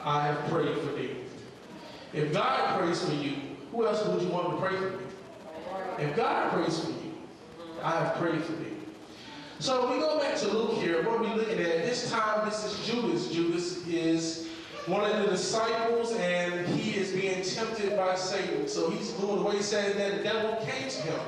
I have prayed for thee. If God prays for you, who else would you want to pray for you? If God prays for you, I have prayed for thee. So we go back to Luke here. What we're looking at this time, this is Judas. Judas is one of the disciples, and he is being tempted by Satan. So he's doing the way he said that the devil came to him.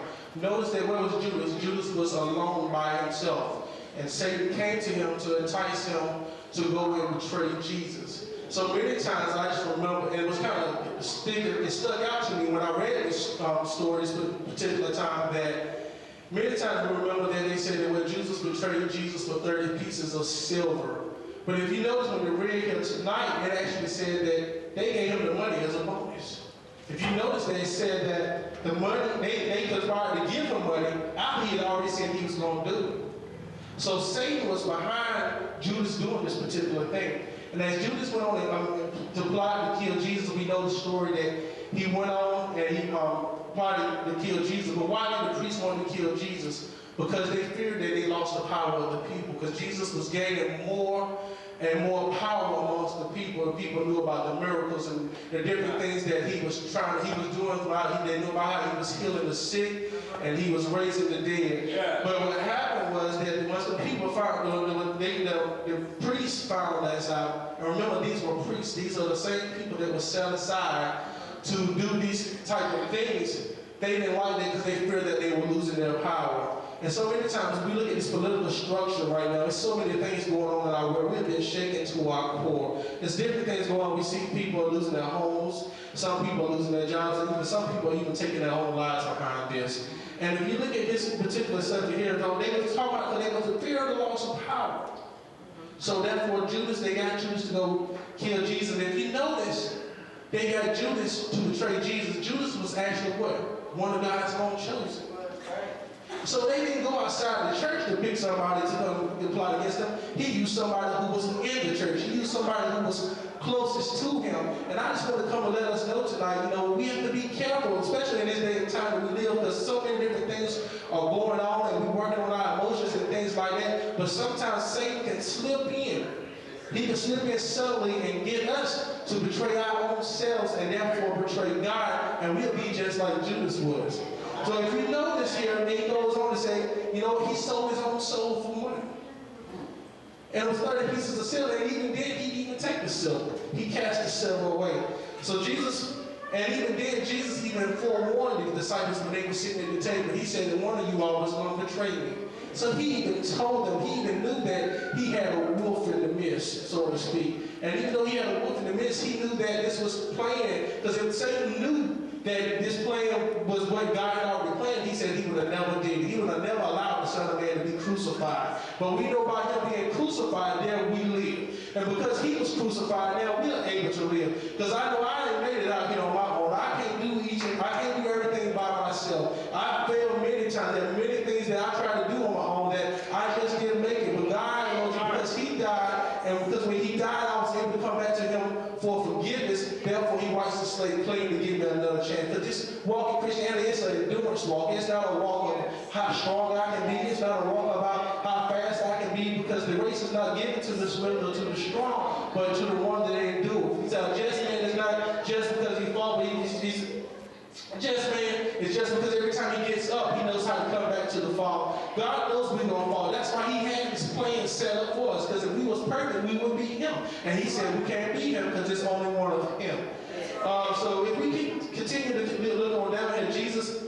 Notice that where was Judas? Judas was alone by himself. And Satan came to him to entice him to go and betray Jesus. So many times I just remember, and it was kind of it stuck out to me when I read this story, this particular time, that many times we remember that they said that when Jesus betrayed Jesus for 30 pieces of silver. But if you notice when we read here tonight, it actually said that they gave him the money as a bonus. If you notice, they said that the money, they conspired to give him money after he had already said he was going to do it. So Satan was behind Judas doing this particular thing. And as Judas went on to plot to kill Jesus, we know the story that he went on and he plotted to kill Jesus. But why did the priests want to kill Jesus? Because they feared that they lost the power of the people. Because Jesus was gaining more and more power amongst the people, and people knew about the miracles and the different things that he was doing throughout. They knew about how he was healing the sick and he was raising the dead. Yeah. But what happened was that once the people found, the priests found that out. And remember, these were priests. These are the same people that were set aside to do these type of things. They didn't like that because they feared that they were losing their power. And so many times we look at this political structure right now, there's so many things going on in our world. We've been shaken to our core. There's different things going on. We see people losing their homes, some people are losing their jobs, and even some people are even taking their own lives behind this. And if you look at this particular subject here, though, they were talking about that they was fear of the loss of power. So therefore, they got Judas to go kill Jesus. And if you notice, they got Judas to betray Jesus. Judas was actually what? One of God's own chosen. So they didn't go outside the church to pick somebody to come to plot against them. He used somebody who was in the church. He used somebody who was closest to him. And I just want to come and let us know tonight, we have to be careful, especially in this day and time that we live, because so many different things are going on and we're working on our emotions and things like that. But sometimes Satan can slip in. He can slip in subtly and get us to betray our own selves and therefore betray God, and we'll be just like Judas was. So if you notice here, then he goes on to say, he sold his own soul for money. And it was 30 pieces of silver, and even then, he didn't take the silver. He cast the silver away. So Jesus even forewarned the disciples when they were sitting at the table. He said that one of you all was going to betray me. So he even told them, he even knew that he had a wolf in the midst, so to speak. And even though he had a wolf in the midst, he knew that this was planned, because if Satan knew that this plan was what God had already planned, he said he would have never did it. He would have never allowed the Son of Man to be crucified. But we know by him being crucified, there we live. And because he was crucified, now we are able to live. Because I know I ain't made it out here on my own. I can't do everything by myself. I failed many times. There are many things that I tried to do on my own that I just didn't make it. But God knows, because he died, and because when he died, I was able to come back to him for forgiveness. Therefore, he wipes the slate clean to give me another chance. Because this walk in Christianity is an endurance walk. It's not a walk of how strong I can be. It's not a walk about how fast I can be, because the race is not given to the swift or to the strong, but to the one that endure. He's a just man. It's not just because he fought, but he's just man. It's just because every time he gets up, he knows how to come back to the fall. God knows we're going to fall. That's why he had this plan set up for us, because if we was perfect, we would beat him. And he said we can't beat him because it's only one of him. So if we continue to look on down here, Jesus,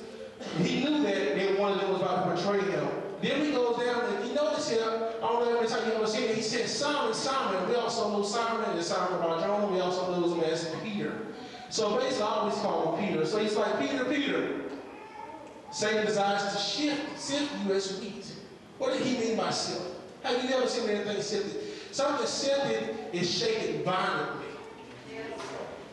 he knew that one of them was about to betray him. Then he goes down, and you notice here, I don't know every time you ever see it, he said, Simon, Simon. We also know Simon and Simon about Jonah. We also know him as Peter. So basically, I always call him Peter. So he's like, Peter, Peter, Satan desires to sift you as wheat. What did he mean by sift? Have you ever seen anything sifted? Something sifted is shaken violently.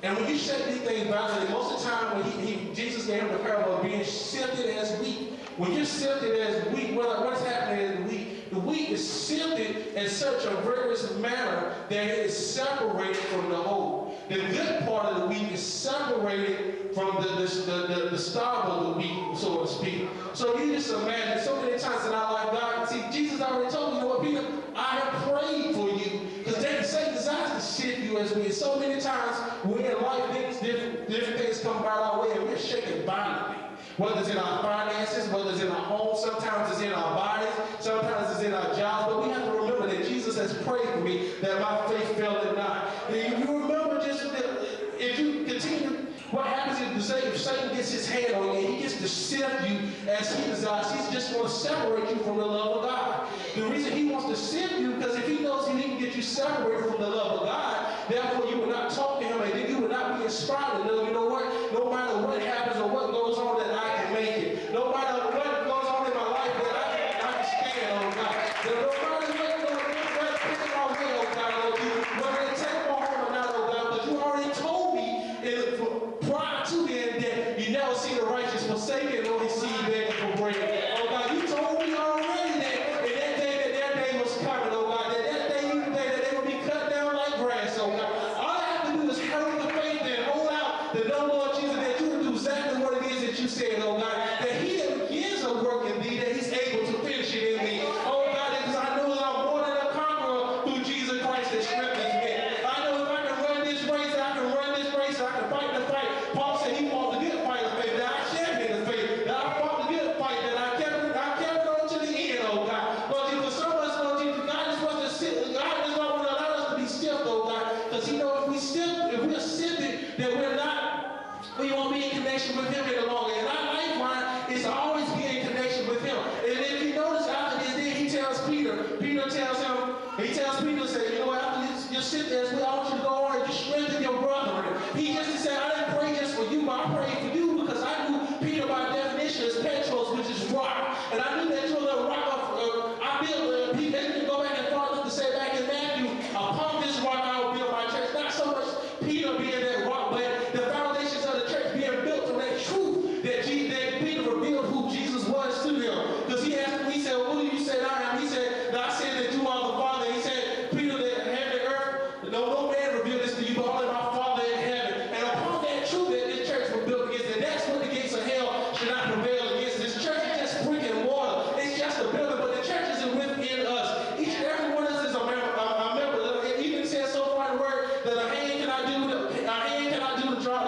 And when you shake these things violently, most of the time when Jesus gave him the parable of being sifted as wheat. When you're sifted as wheat, what's happening is the wheat is sifted in such a rigorous manner that it is separated from the whole. The good part of the wheat is separated from the starch of the wheat, so to speak. So you just imagine so many times in our life, God, see, Jesus already told you, Peter, I have prayed for you, because Satan desires to sift you you as we. So many times we're in life, different things come about our way, and we're shaken violently. Whether it's in our finances, whether it's in our home, sometimes it's in our bodies, sometimes it's in our jobs. But we have to remember that Jesus has prayed for me that my faith faileth not. And you remember just that if you continue, what happens is if Satan gets his hand on you and he gets to sift you as he desires, he's just going to separate you from the love of God. The reason he wants to sift you because if he knows he can get you separated from the love of God, therefore you will not talk to him and then you will not be inspired to know, you know what, no matter what happens or what goes on that I can make it. No matter what goes on in my life that I can stand on God. No matter what goes my way, oh God, Lord Jesus, whether it take my home or not, oh God, because you already told me prior to then that you never see the righteous forsaken nor his seed begging for bread. Oh God, you told me already that in that day that their day was coming, oh God, that day you day that they would be cut down like grass, oh God. All I have to do is hurry the faith and hold out the know, Lord Jesus, that you will do exactly what it is that you said, oh God, that he that begins a work in thee, that he's able to finish it in me. Oh God, because I know that I'm more than a conqueror through Jesus Christ that strengthens me. I know if I can run this race, I can run this race, I can fight the fight. Paul said he fought the good fight of faith, that I champion the faith, that I fought the good fight, that I kept it on to the end, oh God. Lord Jesus, for some of us, Lord Jesus, God just wants to sit, God just don't want to allow us to be stiff, oh God, because he knows if we're sifted, that we won't be in connection with him any longer. And our lifeline is to always be in connection with him. And if you notice after this, then he tells Peter tells Peter, say, you know what, after you sit there, I want you to go on and just strengthen your brethren. He just said, I didn't pray just for you, but I prayed for you because I knew Peter by definition is Petros, which is rock. And I knew that you're the rock of, I built, he can go back and forth to say back in Matthew, upon this rock I will build my church. Not so much Peter being that rock, but the foundations of the church being built on that truth that Peter revealed who Jesus was to him. Because he asked him, he said, well, who do you say I am? He said, I said that you are the Father. He said, Peter, that heaven and earth, no man revealed this to you, but only my Father in heaven. And upon that truth that this church was built against, and that's what the gates of hell should not prevail against. This church is just brick and mortar. It's just a building, but the church is within us. Each and every one of us is a member. It even says so far in the word that a hand cannot do the job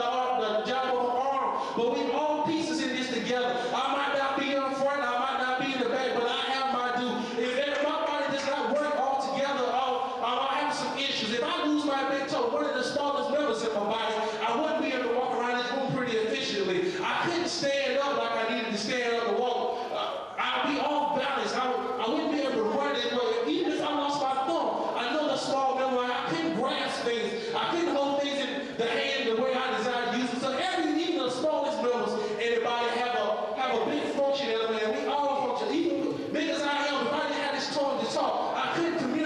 of an arm, but we all pieces in this together. I might not be in front, I might not be in the back, but I have my due. If my body does not work all together, I'll have some issues. If I lose my big toe, one of the smallest members in my body, I wouldn't be able to walk around this room pretty efficiently. I couldn't stand up like I needed to stand up and walk. I'd be off balance. I wouldn't be able to run it. Even if I lost my thumb, I know the small member, I couldn't grasp things. I couldn't hold things in the hand the way I desired to use it. So even the smallest members in the body have a big function in them, and we all function. Even big as I am, if I didn't have this tongue to talk, I couldn't communicate